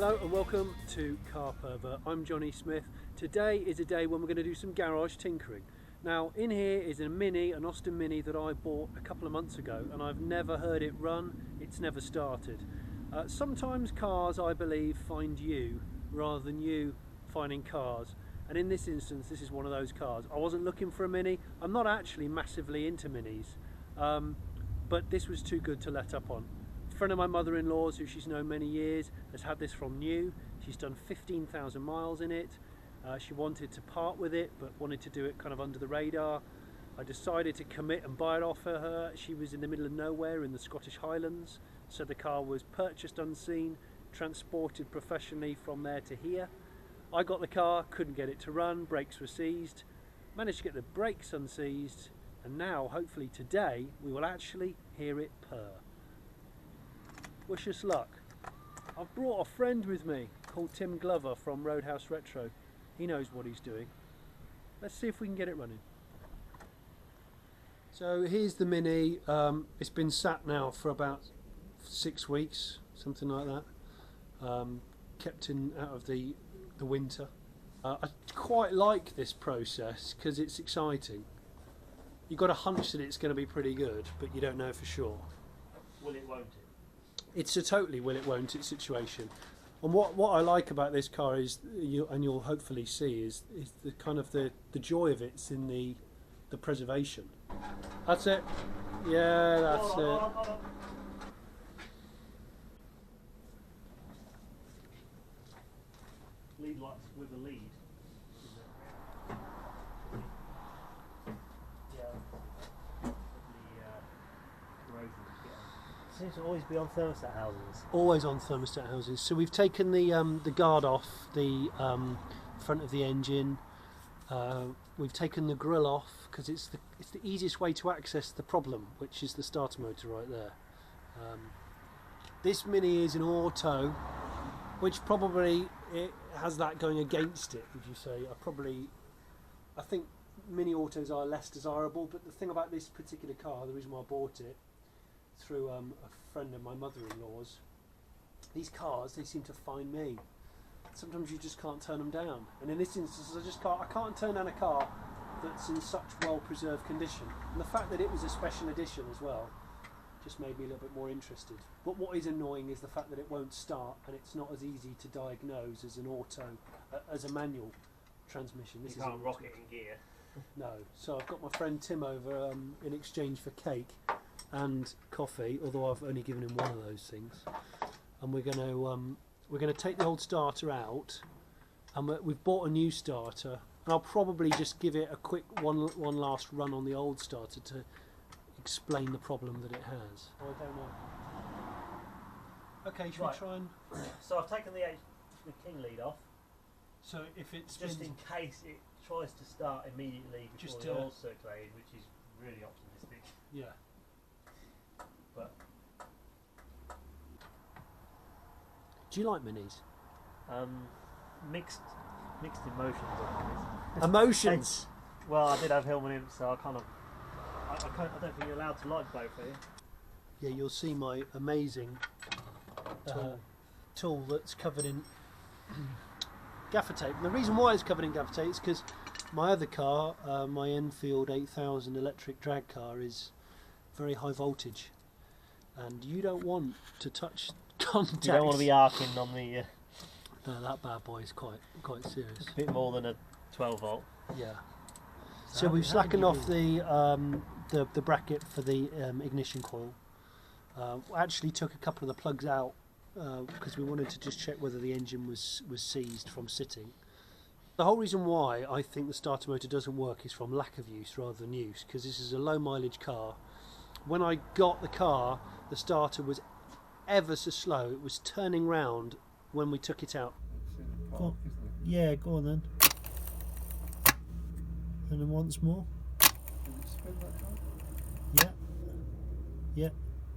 Hello and welcome to Carpervert. I'm Jonny Smith. Today is a day when we're going to do some garage tinkering. Now in here is a Mini, an Austin Mini that I bought a couple of months ago, and I've never heard it run. It's never started. Sometimes cars, I believe, find you rather than you finding cars, and in this instance this is one of those cars. I wasn't looking for a Mini. I'm not actually massively into Minis, but this was too good to let up on. A friend of my mother-in-law's, who she's known many years, has had this from new. She's done 15,000 miles in it. She wanted to part with it, but wanted to do it kind of under the radar. I decided to commit and buy it off her. She was in the middle of nowhere in the Scottish Highlands, so the car was purchased unseen, transported professionally from there to here. I got the car, couldn't get it to run, brakes were seized, managed to get the brakes unseized, and now, hopefully today, we will actually hear it purr. Wish us luck. I've brought a friend with me called Tim Glover from Roadhouse Retro. He knows what he's doing. Let's see if we can get it running. So here's the Mini. It's been sat now for about 6 weeks, something like that. Kept in out of the winter. I quite like this process because it's exciting. You've got a hunch that it's going to be pretty good, but you don't know for sure. Will it, won't it? It's a totally will it won't it situation. And what I like about this car is, and you'll hopefully see, is the kind of the joy of it's in the preservation. That's it. Yeah, that's it. Lead lights with a lead. Seems to always be on thermostat houses. Always on thermostat houses. So we've taken the guard off the front of the engine. We've taken the grille off because it's the easiest way to access the problem, which is the starter motor right there. This Mini is an auto, which probably it has that going against it. Would you say? I think Mini autos are less desirable. But the thing about this particular car, the reason why I bought it through a friend of my mother-in-law's, these cars, they seem to find me. Sometimes you just can't turn them down, and in this instance I can't turn down a car that's in such well-preserved condition, and the fact that it was a special edition as well just made me a little bit more interested. But what is annoying is the fact that it won't start, and it's not as easy to diagnose as an auto, as a manual transmission. You can't rock it in gear. No, so I've got my friend Tim over in exchange for cake and coffee, although I've only given him one of those things, and we're going to take the old starter out, and we've bought a new starter, and I'll probably just give it a quick one last run on the old starter to explain the problem that it has. Oh, I don't know. Okay, should we try and... So I've taken the King lead off. So if it's just in case it tries to start immediately before the oil's circulated, which is really optimistic. Yeah. But do you like Minis? Mixed emotions on this. Emotions. Well, I did have Hillman imp, so I don't think you're allowed to like both, are you? Yeah, you'll see my amazing tool that's covered in gaffer tape. And the reason why it's covered in gaffer tape is because my other car, my Enfield 8000 electric drag car, is very high voltage, and you don't want to touch contacts. You don't want to be arcing on the... No, that bad boy is quite serious. A bit more than a 12 volt. Yeah. So we've slackened off the bracket for the ignition coil. Actually took a couple of the plugs out because we wanted to just check whether the engine was seized from sitting. The whole reason why I think the starter motor doesn't work is from lack of use rather than use, because this is a low mileage car. When I got the car, the starter was ever so slow. It was turning round when we took it out. Go, yeah, go on then. And then once more. Yeah. Yeah.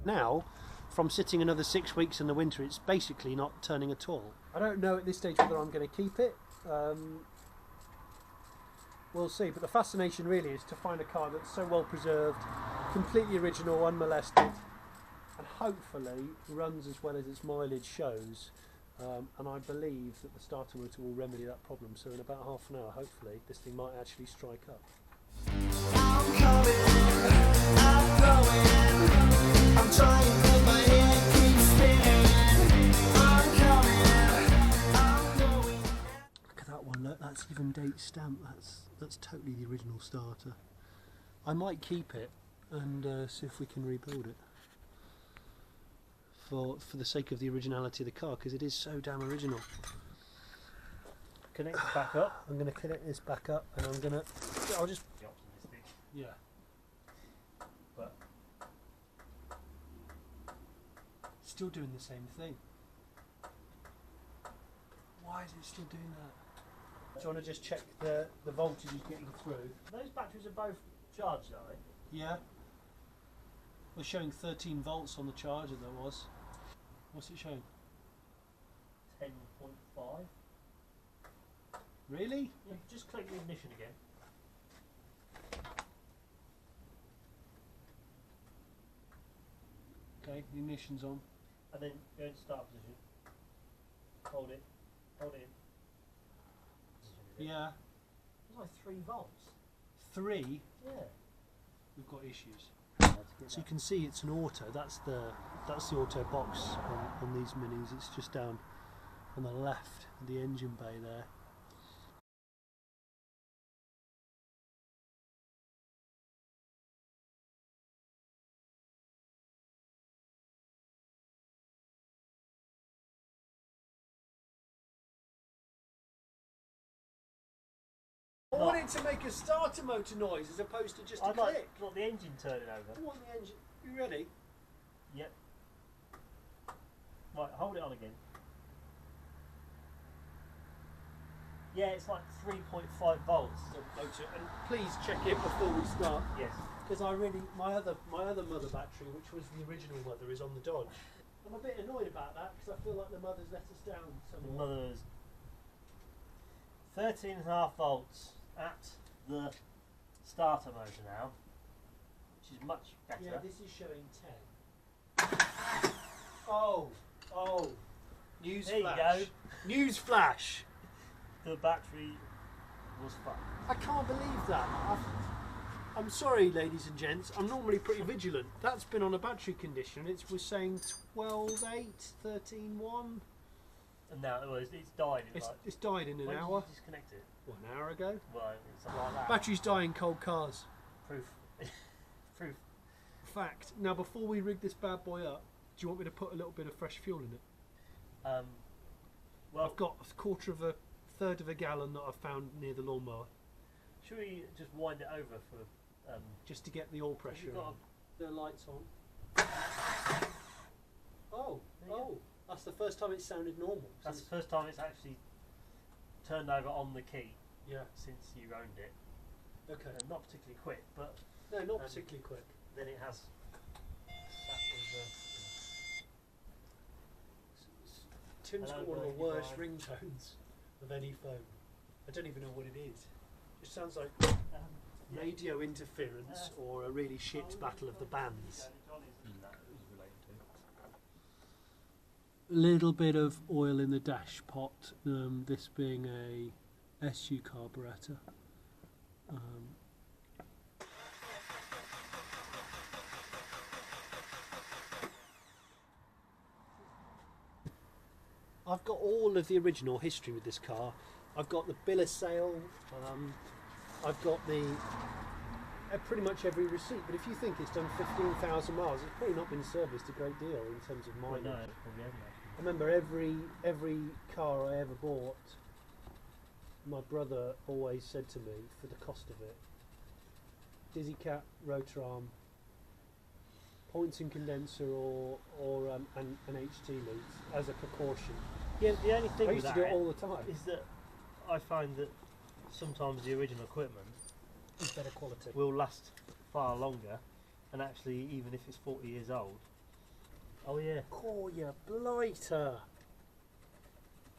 Now, from sitting another 6 weeks in the winter, it's basically not turning at all. I don't know at this stage whether I'm going to keep it. We'll see, but the fascination really is to find a car that's so well preserved, completely original, unmolested, and hopefully runs as well as its mileage shows. and I believe that the starter motor will remedy that problem. So in about half an hour, hopefully, this thing might actually strike up. I'm coming, I'm going, I'm trying but my head keeps spinning. I'm coming, I'm going. Look at that one, look, that's even date stamp, that's totally the original starter. I might keep it and see if we can rebuild it. For the sake of the originality of the car, because it is so damn original. Connect it back up. I'm going to connect this back up and I'll just... Be optimistic. Yeah. But Still doing the same thing. Why is it still doing that? Do you want to just check the voltage is getting through? those batteries are both charged, are they? Yeah. We're showing 13 volts on the charger there was. What's it showing? 10.5. Really? Yeah, just click the ignition again. Okay, the ignition's on. And then go into start position. Hold it. Hold it in. Yeah. It's like 3 volts. 3? Yeah. We've got issues. So you can see it's an auto. That's the auto box on these minis. It's just down on the left of the engine bay there. I want it to make a starter motor noise as opposed to just a I'd click. like the engine turning over. I want the engine. You ready? Yep. Right, hold it on again. Yeah, it's like 3.5 volts. Motor, and please check it before we start. Yes. Because my other mother battery, which was the original mother, is on the Dodge. I'm a bit annoyed about that because I feel like the mother's let us down The somewhat. mother's 13.5 volts at the starter motor now, which is much better. Yeah, this is showing 10. Oh, news There flash. you News flash. The battery was fucked. I can't believe that. I'm sorry, ladies and gents. I'm normally pretty vigilant. That's been on a battery condition. It was saying 12.8, 13.1. And now it's died in It's died in an when hour. Did you disconnect it? What, an hour ago? Well, it's something like that. Batteries die in cold cars. Proof. Proof. Fact. Now, before we rig this bad boy up, do you want me to put a little bit of fresh fuel in it? Well, I've got a third of a gallon that I've found near the lawnmower, should we just wind it over for just to get the oil pressure. got The lights on. Oh, There you go. that's the first time it sounded normal. That's the first time it's actually turned over on the key Yeah. since you owned it. Okay. Not particularly quick, but No, not particularly quick. then it has sat Tim's got Hello, one of the Bertie worst Bye. ringtones of any phone. I don't even know what it is. It sounds like with radio interference or a really shit battle of the bands. Little bit of oil in the dash pot, this being a SU carburetor. I've got all of the original history with this car. I've got the bill of sale, I've got pretty much every receipt, but if you think it's done 15,000 miles, it's probably not been serviced a great deal in terms of mileage. No, it probably hasn't actually. I remember every car I ever bought, my brother always said to me, for the cost of it, dizzy cap, rotor arm, points and condenser, or an HT loop as a precaution. Yeah, the only thing I with used to that do it all the time. is that I find that sometimes the original equipment It's better quality. will last far longer, and actually even if it's 40 years old. Oh yeah. Oh, you blighter!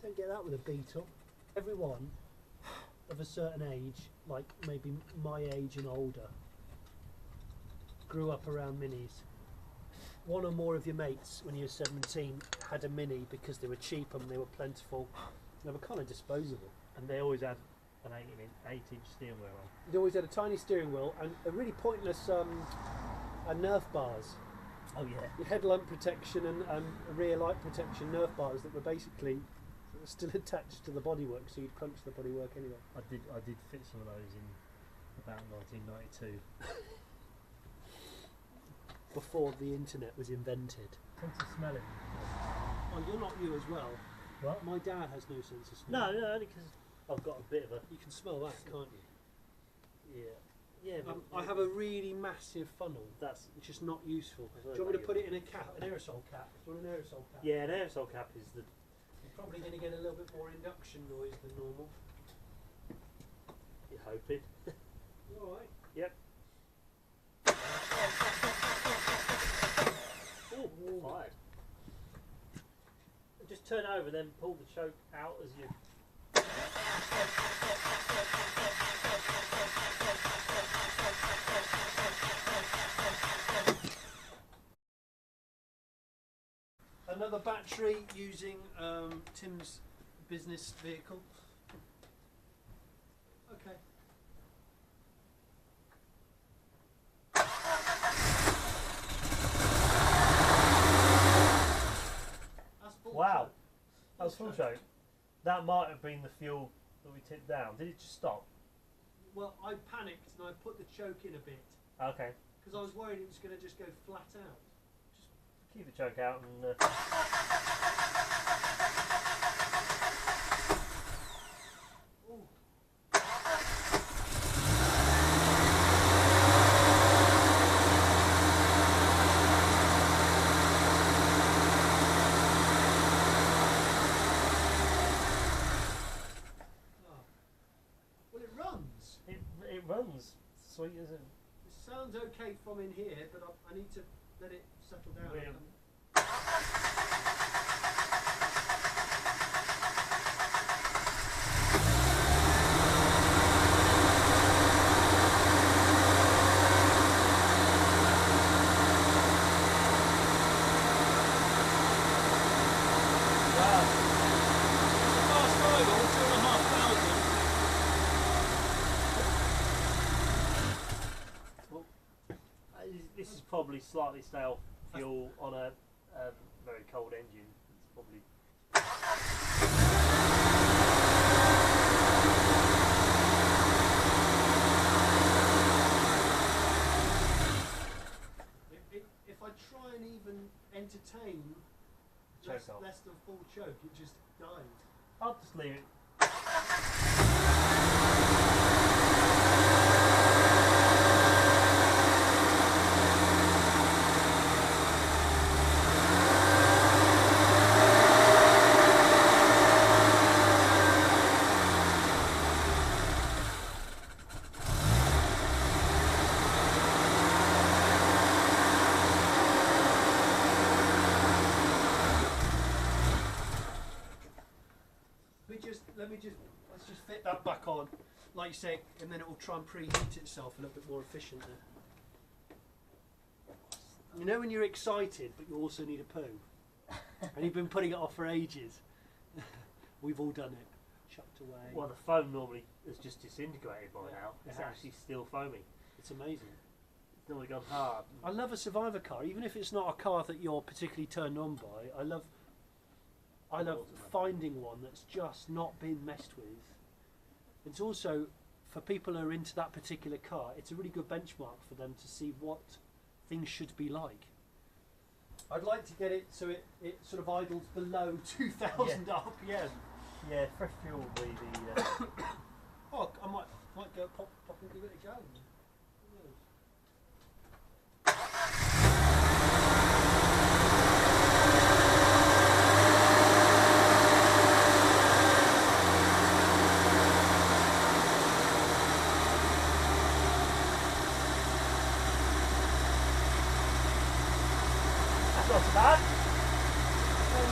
Don't get that with a Beetle. Everyone of a certain age, like maybe my age and older, grew up around minis. one or more of your mates when you were 17 had a Mini because they were cheap and they were plentiful. They were kind of disposable. And they always had an 8-inch steering wheel on. They always had a tiny steering wheel and a really pointless Nerf bars. Oh yeah. Your headlamp protection and rear light protection Nerf bars that were basically still attached to the bodywork, so you'd crunch the bodywork anyway. I did fit some of those in about 1992. Before the internet was invented. Sense of smelling. Oh, you're not you as well. What? My dad has no sense of smell. No, only because I've got a bit of a. You can smell that, can't you? Yeah, but I have a really massive funnel. that's. Which is not useful. That's Do very you want me to put it valuable. in a cap, an aerosol cap? Do you want an aerosol cap? Yeah, an aerosol cap is the. You're probably going to get a little bit more induction noise than normal. You're hoping. All right. Yep. Oh, fired. Just turn over, then pull the choke out as you. Another battery using Tim's business vehicle. Okay. That's full Wow, choke. that was full choke. That might have been the fuel that we tipped down. Did it just stop? Well, I panicked and I put the choke in a bit Okay, because I was worried it was going to just go flat out. keep the choke out and. Ooh. Oh. Well, it runs. It runs. Sweet as it. It sounds okay from in here, but I need to let it settle down. Brilliant. This is probably slightly stale fuel on a very cold engine. It's probably. If I try and even entertain Choke less off. than full choke, it just dies. I'll just leave it. Let's just fit that back on, like you say, and then it will try and preheat itself a little bit more efficiently. You know when you're excited, but you also need a poo, and you've been putting it off for ages. We've all done it. Chucked away. Well, the foam normally is just disintegrated by Yeah, now. it It's has. actually still foaming. It's amazing. It's normally gone hard. I love a survivor car, even if it's not a car that you're particularly turned on by. I love finding one that's just not been messed with. It's also, for people who are into that particular car, it's a really good benchmark for them to see what things should be like. I'd like to get it so it sort of idles below 2,000 RPM. Yeah, fresh fuel will be the. Oh, I might go pop and give it a go. Who knows? That's not so bad.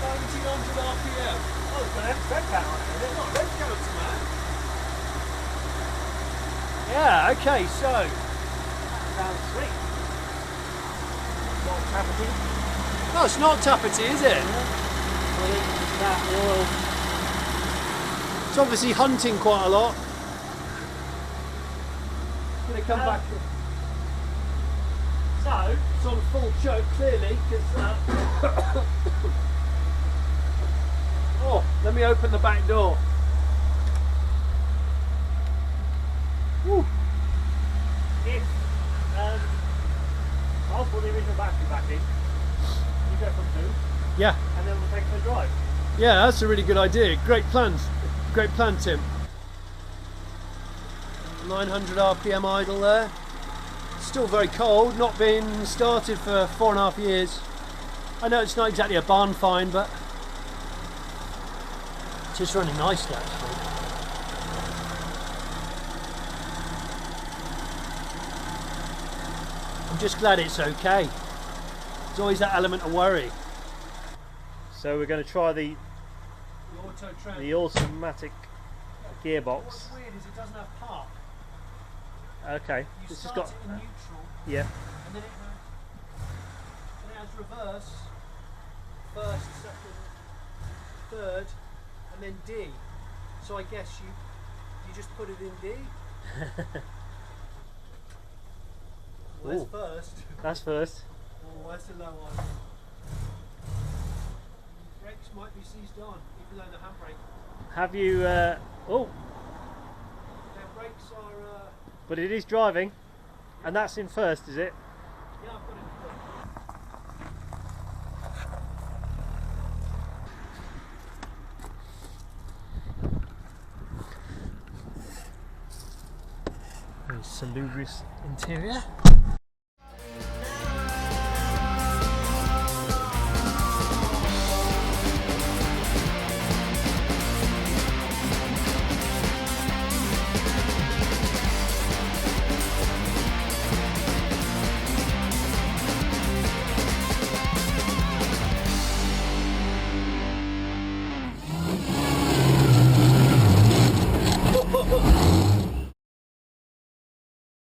1900 RPM. Oh, it's got an red count on it, isn't it? Red counts, man. Yeah, okay, so Sounds sweet. What's happening? No, it's not tappety, is it? I think that oil. It's obviously hunting quite a lot. Gonna come back. So It's on full choke clearly, because. Oh, let me open the back door. Woo. if I'll put the original battery back in, you go from 2, Yeah, and then we'll take it for a drive. yeah, that's a really good idea. Great plans. Great plan, Tim. 900 RPM idle there. Still very cold, not been started for 4.5 years. I know it's not exactly a barn find, but it's just running nicely actually. I'm just glad it's okay. There's always that element of worry. So we're going to try the automatic gearbox. What's weird is it doesn't have park. Okay, You this has start got it in neutral, yeah. and then it has reverse, first, second, third, and then D. So I guess you just put it in D. Well, that's Ooh. first. That's first. Oh, that's a low one. Brakes might be seized on, even though the handbrake. Have you? Oh, Their brakes are. but it is driving, and that's in first, is it? Yeah, I've got it in. Very salubrious interior.